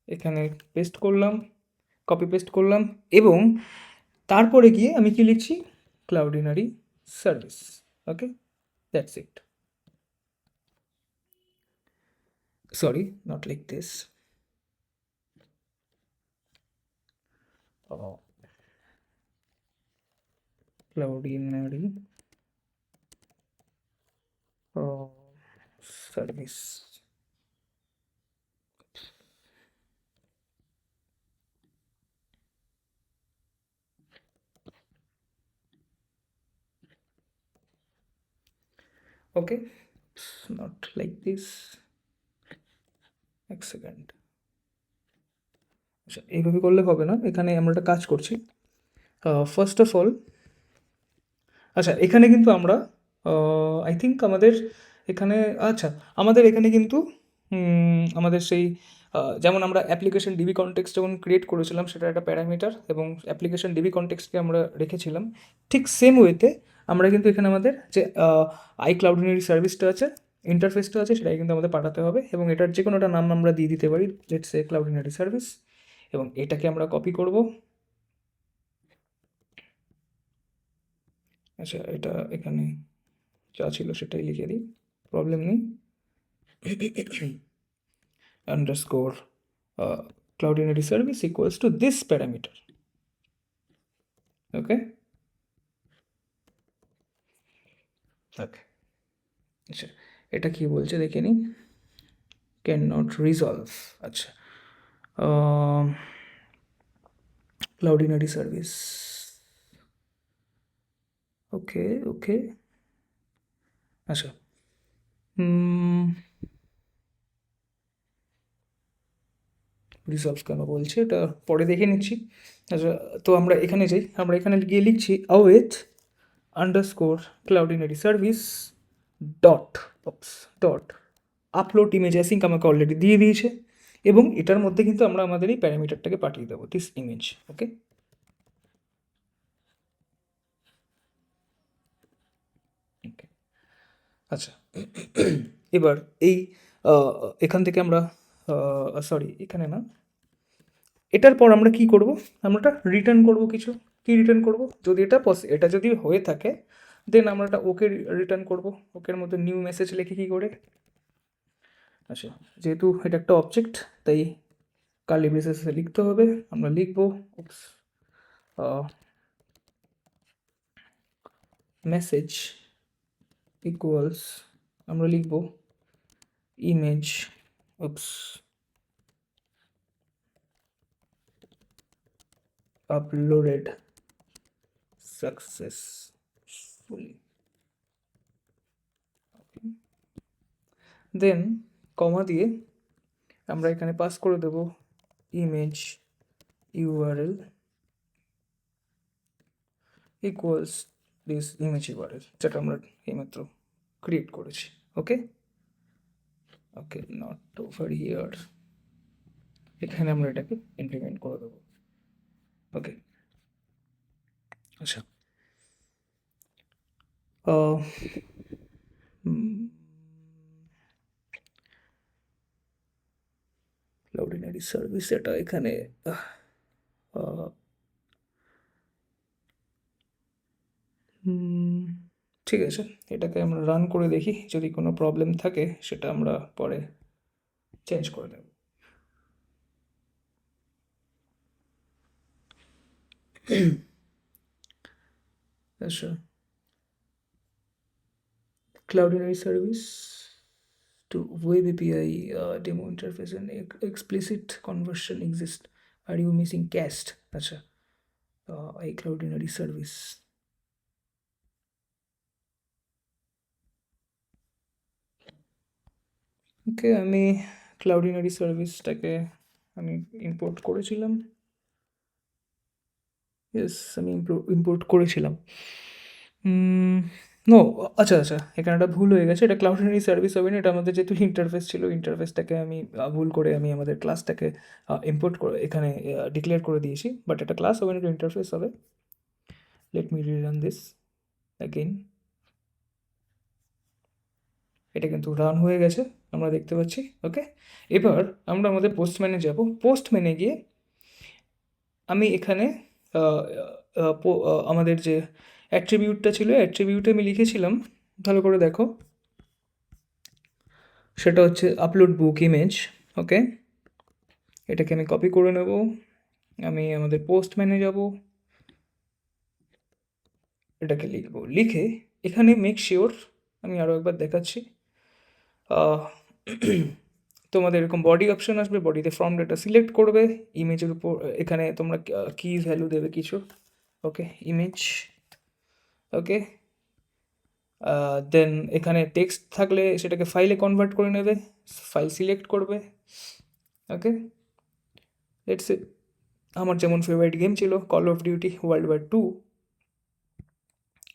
এখানে পেস্ট করলাম, কপি পেস্ট করলাম, এবং তারপরে গিয়ে আমি কি লিখছি, Cloudinary service. Okay, that's it. Sorry, not like this. Cloudinary service. Okay, not like this, এক সেকেন্ড। আচ্ছা, এইভাবে করলে হবে না, এখানে আমরা একটা কাজ করছি। ফার্স্ট অফ অল, আচ্ছা এখানে কিন্তু আমরা আই থিঙ্ক আমাদের এখানে, আচ্ছা আমাদের এখানে কিন্তু আমাদের সেই যেমন আমরা অ্যাপ্লিকেশন ডিবি কনটেক্সট যখন ক্রিয়েট করেছিলাম সেটা একটা প্যারামিটার, এবং অ্যাপ্লিকেশন ডিবি কনটেক্সটকে আমরা রেখেছিলাম, ঠিক সেম ওয়েতে আমরা কিন্তু এখানে আমাদের যে আই ক্লাউডিনারি সার্ভিসটা আছে, ইন্টারফেসটা আছে, সেটাই কিন্তু আমাদের পাঠাতে হবে, এবং এটার যে কোনো একটা নাম আমরা দিয়ে দিতে পারি, লেটস সে ক্লাউডিনারি সার্ভিস, এবং এটাকে আমরা কপি করব। আচ্ছা, এটা এখানে যা ছিল সেটাই লিখে দিই, প্রবলেম নেই। Underscore Cloudinary service equals to this parameter. Okay, okay, আচ্ছা এটা কি বলছে দেখে নিই, ক্যান নট রিজলভ। আচ্ছা, ক্লাউডিনারি সার্ভিস, ওকে ওকে, আচ্ছা রিজলভ কেন বলছে এটা পরে দেখে নিচ্ছি। আচ্ছা, তো আমরা এখানে যাই, আমরা এখানে গিয়ে লিখছি await underscore Cloudinary service dot dot upload image async আমাকে অলরেডি দিয়ে দিয়েছে, এবং এটার মধ্যে কিন্তু আমরা আমাদের এই প্যারামিটারটাকে পাঠিয়ে দেবো, দিস ইমেজ। ওকে, ওকে, আচ্ছা এবার এই এখান থেকে আমরা সরি এখানে না, এটার পর আমরা কি করব, আমরা এটা রিটার্ন করব কিছু। কি রিটার্ন করব, যদি এটা যদি হয়ে থাকে দেন আমরা এটা ওকে রিটার্ন করব। ওকের মধ্যে নিউ মেসেজ লিখে কী করে, আচ্ছা যেহেতু এটা একটা অবজেক্ট তাই কার্লি ব্রেসেসে লিখতে হবে, আমরা লিখব মেসেজ ইকুয়ালস, আমরা লিখব image uploaded successfully, then comma দিয়ে আমরা এখানে পাস করে দেব image URL equals this image URL, যেটা আমরা এইমাত্র ক্রিয়েট করেছি। Okay, okay, not over here, এখানে আমরা এটাকে ইমপ্লিমেন্ট করে দেবো। ওকে, আচ্ছা ক্লাউডিনারি সার্ভিস এটা এখানে ঠিক আছে, এটাকে আমরা রান করে দেখি, যদি কোনো প্রবলেম থাকে সেটা আমরা পরে চেঞ্জ করে দেব। আচ্ছা, Cloudinary service to web API demo interface and explicit conversion exist. Are you missing cast? আচ্ছা, iCloudinary সার্ভিস। ওকে, আমি ক্লাউডিনারি সার্ভিসটাকে আমি ইম্পোর্ট করেছিলাম। ইয়েস, আমি ইম্পোর্ট করেছিলাম। নো, আচ্ছা আচ্ছা, এখানে একটা ভুল হয়ে গেছে। এটা ক্লাউডিনারি সার্ভিস হবে না, এটা আমাদের যেহেতু ইন্টারফেস ছিল, ইন্টারফেসটাকে আমি ভুল করে আমি আমাদের ক্লাসটাকে ইম্পোর্ট করে এখানে ডিক্লেয়ার করে দিয়েছি। বাট এটা ক্লাস হবে না, এটা ইন্টারফেস হবে। Let me rerun this again. এটা কিন্তু রান হয়ে গেছে, আমরা দেখতে পাচ্ছি। ওকে, এবার আমরা আমাদের পোস্টম্যানে যাব। পোস্টম্যানে গিয়ে আমি এখানে আমাদের যে অ্যাট্রিবিউটটা ছিল, অ্যাট্রিবিউটে আমি লিখেছিলাম, ভালো করে দেখো, সেটা হচ্ছে আপলোড বুক ইমেজ। ওকে, এটাকে আমি কপি করে নেব, আমি আমাদের পোস্টম্যানে যাব, এটাকে লিখব, লিখে এখানে মেক শিওর, আমি আরও একবার দেখাচ্ছি, তোমাদের এরকম বডি অপশন আসবে, বডিতে ফর্ম ডেটা সিলেক্ট করবে, ইমেজের উপর এখানে তোমরা কি ভ্যালু দেবে কিছু। ওকে, ইমেজ। ওকে, দেন এখানে টেক্সট থাকলে সেটাকে ফাইলে কনভার্ট করে নেবে, ফাইল সিলেক্ট করবে। ওকে, লেটস সে আমার যেমন ফেভারিট গেম ছিল call of duty world war 2,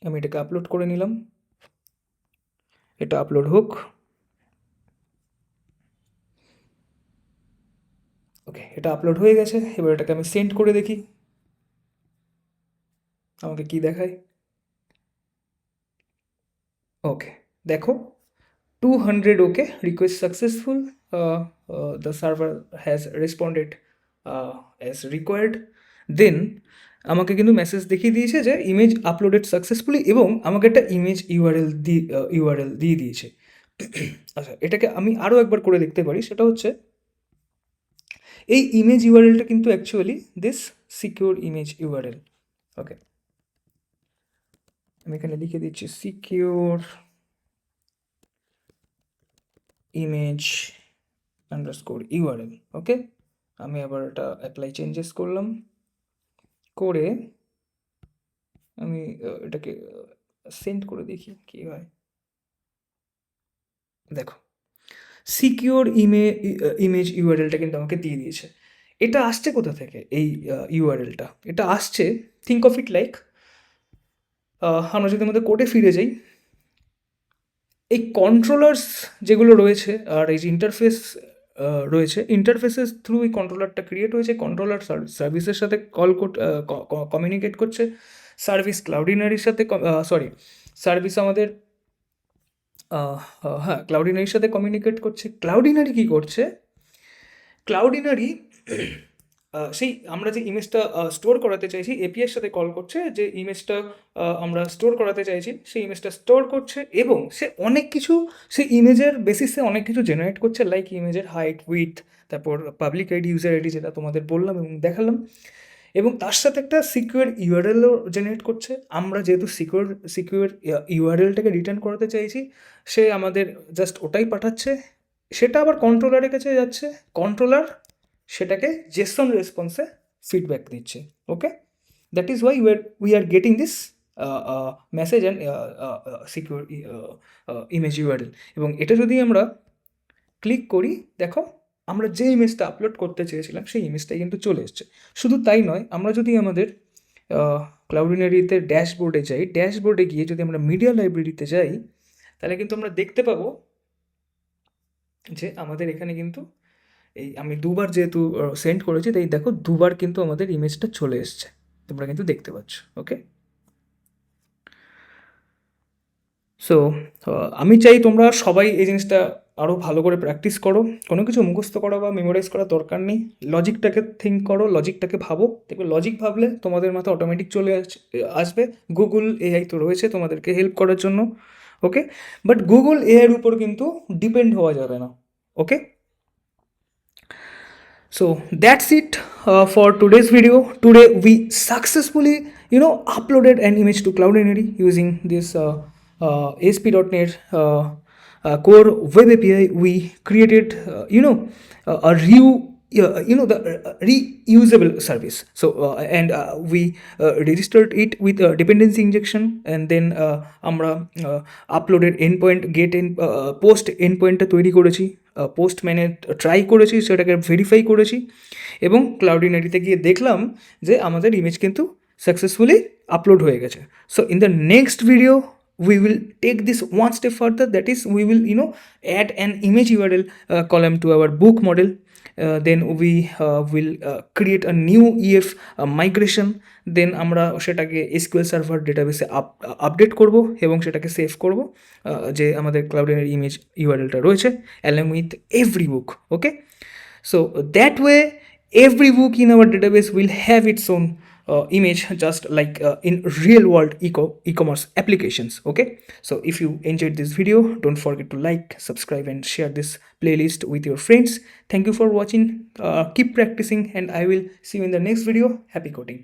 আমি এটাকে আপলোড করে নিলাম, এটা আপলোড হোক। ওকে, এটা আপলোড হয়ে গেছে, এবার এটাকে আমি সেন্ড করে দেখি আমাকে কি দেখায়। ওকে, দেখো 200, okay, request successful, the server has responded as required. Then আমাকে কিন্তু মেসেজ দেখিয়ে দিয়েছে যে ইমেজ আপলোডেড সাকসেসফুলি, এবং আমাকে একটা ইমেজ ইউআরএল দিয়ে দিয়েছে। আচ্ছা, এটাকে আমি আরও একবার করে দেখতে পারি, সেটা হচ্ছে এই ইমেজ ইউআরএলটা কিন্তু actually this secure image URL. Okay, আমি এখানে লিখে দিচ্ছি secure image underscore URL. Okay, আমি আবার এটা অ্যাপ্লাই চেঞ্জেস করলাম, করে আমি এটাকে সেন্ড করে দেখি কী হয়। দেখো, সিকিউর ইমেজ ইউআরএলটা কিন্তু আমাকে দিয়ে দিয়েছে। এটা আসছে কোথা থেকে? এই ইউআরএলটা এটা আসছে, থিঙ্ক অফ ইট লাইক, আমরা যদি আমাদের কোডে ফিরে যাই, এই কন্ট্রোলার্স যেগুলো রয়েছে আর এই যে ইন্টারফেস রয়েছে, ইন্টারফেসের থ্রু এই কন্ট্রোলারটা ক্রিয়েট হয়েছে, কন্ট্রোলার সার্ভিসের সাথে কমিউনিকেট করছে, সার্ভিস ক্লাউডিনারির সাথে, সরি, সার্ভিস আমাদের হ্যাঁ ক্লাউডিনারির সাথে কমিউনিকেট করছে। ক্লাউডিনারি কী করছে? ক্লাউডিনারি সেই আমরা যে ইমেজটা স্টোর করাতে চাইছি, এপিআইয়ের সাথে কল করছে, যে ইমেজটা আমরা স্টোর করাতে চাইছি সেই ইমেজটা স্টোর করছে, এবং সে অনেক কিছু, সেই ইমেজের বেসিসে অনেক কিছু জেনারেট করছে, লাইক ইমেজের হাইট, উইথ, তারপর পাবলিক আইডি, ইউজার আইডি, যেটা তোমাদের বললাম এবং দেখালাম, এবং তার সাথে একটা সিকিউর ইউআরএলও জেনারেট করছে। আমরা যেহেতু সিকিউর ইউআরএলটাকে রিটার্ন করাতে চাইছি, সে আমাদের জাস্ট ওটাই পাঠাচ্ছে, সেটা আবার কন্ট্রোলারের কাছে যাচ্ছে, কন্ট্রোলার সেটাকে জেসন রেসপন্সে ফিডব্যাক দিচ্ছে। Okay, that is why we are getting this message and secure image URL. এবং এটা যদি আমরা ক্লিক করি, দেখো আমরা যে ইমেজটা আপলোড করতে চেয়েছিলাম সেই ইমেজটাই কিন্তু চলে এসছে। শুধু তাই নয়, আমরা যদি আমাদের ক্লাউডিনারিতে ড্যাশবোর্ডে যাই, ড্যাশবোর্ডে গিয়ে যদি আমরা মিডিয়া লাইব্রেরিতে যাই, তাহলে কিন্তু আমরা দেখতে পাবো যে আমাদের এখানে কিন্তু এই আমি দুবার যেহেতু সেন্ড করেছি, তাই দেখো দুবার কিন্তু আমাদের ইমেজটা চলে এসছে, তোমরা কিন্তু দেখতে পাচ্ছ। ওকে, সো আমি চাই তোমরা সবাই এই জিনিসটা আরও ভালো করে প্র্যাকটিস করো। কোনো কিছু মুখস্থ করা বা মেমোরাইজ করার দরকার নেই, লজিকটাকে থিঙ্ক করো, লজিকটাকে ভাবো, দেখবে লজিক ভাবলে তোমাদের মাথা অটোমেটিক চলে আসবে। গুগল এআই তো রয়েছে তোমাদেরকে হেল্প করার জন্য। ওকে, বাট গুগল এআইয়ের উপর কিন্তু ডিপেন্ড হওয়া যাবে না। ওকে, so that's it for today's video. Today we successfully uploaded an image to Cloudinary using this ASP.NET Core Web API. We created a view the reusable service. So and we registered it with dependency injection, and then আমরা আপলোডের endpoint get and post এন্ড পয়েন্টটা তৈরি করেছি, post মানে try করেছি, সেটাকে verify করেছি, এবং ক্লাউডিনারিতে গিয়ে দেখলাম যে আমাদের ইমেজ কিন্তু সাকসেসফুলি আপলোড হয়ে গেছে. So in the next video we will take this one step further, that is we will add an image URL column to our book model. Then we will create a new EF migration. দেন আমরা সেটাকে SQL server ডেটাবেসে update করব এবং সেটাকে save করব, যে আমাদের ক্লাউডের image ইউআরএলটা রয়েছে, along with every book. Okay, so that way every book in our database will have its own image, just like in real world e-commerce applications. Okay, so if you enjoyed this video, don't forget to like, subscribe and share this playlist with your friends. Thank you for watching. Keep practicing and I will see you in the next video. Happy coding.